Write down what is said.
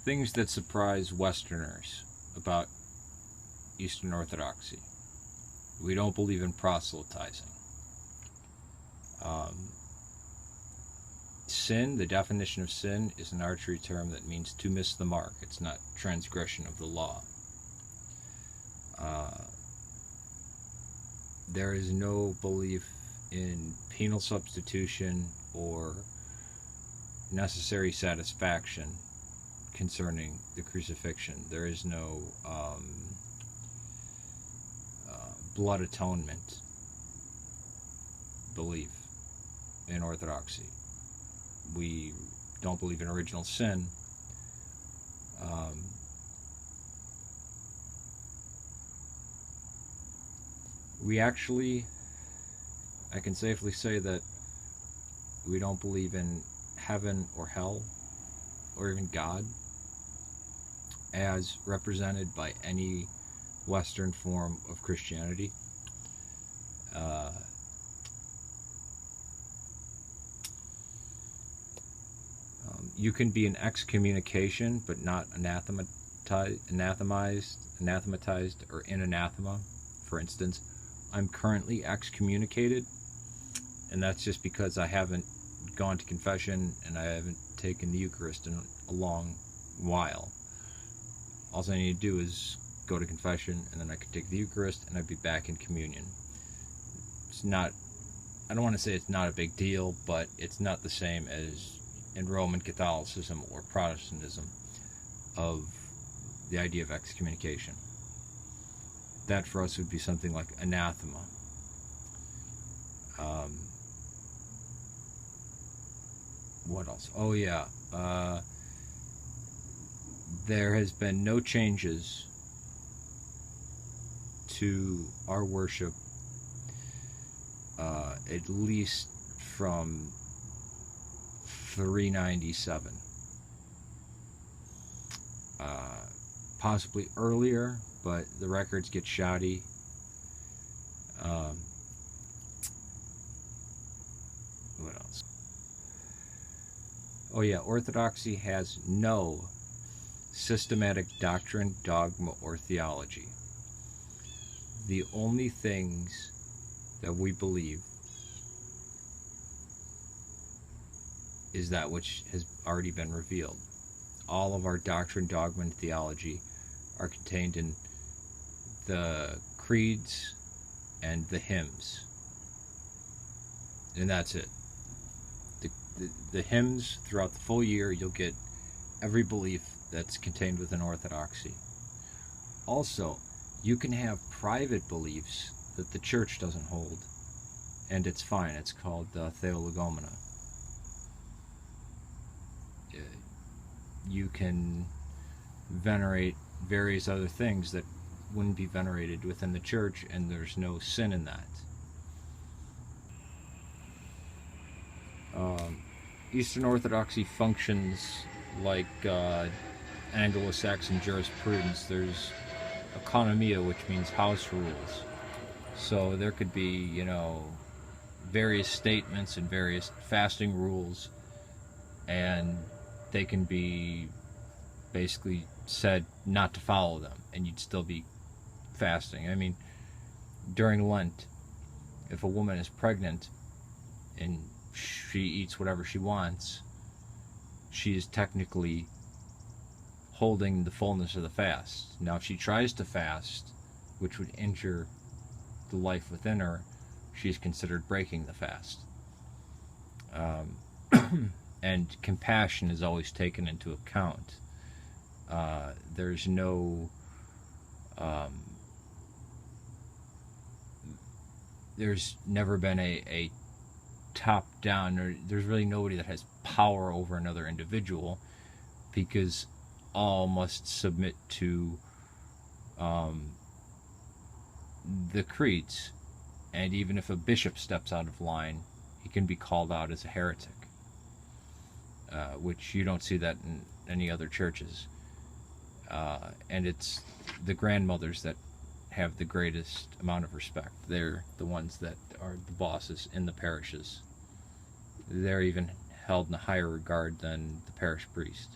Things that surprise Westerners about Eastern Orthodoxy. We don't believe in proselytizing. Sin, the definition of sin, is an archery term that means to miss the mark. It's not transgression of the law. There is no belief in penal substitution or necessary satisfaction concerning the crucifixion. There is no blood atonement belief in Orthodoxy. We don't believe in original sin. We actually, I can safely say that we don't believe in heaven or hell or even God as represented by any Western form of Christianity. You can be an excommunication, but not anathematized or in anathema. For instance, I'm currently excommunicated, and that's just because I haven't gone to confession and I haven't taken the Eucharist in a long while. All I need to do is go to confession, and then I could take the Eucharist, and I'd be back in communion. It's not, I don't want to say it's not a big deal, but it's not the same as in Roman Catholicism or Protestantism of the idea of excommunication. That for us would be something like anathema. What else? Oh yeah, there has been no changes to our worship, at least from 397. Possibly earlier, but the records get shoddy. What else? Oh yeah, Orthodoxy has no systematic doctrine, dogma, or theology. The only things that we believe is that which has already been revealed. All of our doctrine, dogma, and theology are contained in the creeds and the hymns. And that's it. The hymns, throughout the full year, you'll get every belief that's contained within Orthodoxy. Also, you can have private beliefs that the church doesn't hold, and it's fine. It's called theologomena. You can venerate various other things that wouldn't be venerated within the church, and there's no sin in that. Eastern Orthodoxy functions like Anglo-Saxon jurisprudence. There's economia, which means house rules. So there could be, various statements and various fasting rules, and they can be basically said not to follow them, and you'd still be fasting. I mean, during Lent, if a woman is pregnant and she eats whatever she wants, she is technically holding the fullness of the fast. Now, if she tries to fast, which would injure the life within her, she is considered breaking the fast. And compassion is always taken into account. There's no there's never been a top-down, or there's really nobody that has power over another individual, because all must submit to the creeds. And even if a bishop steps out of line, he can be called out as a heretic, which you don't see that in any other churches. And it's the grandmothers that have the greatest amount of respect. They're the ones that are the bosses in the parishes. They're even held in a higher regard than the parish priest.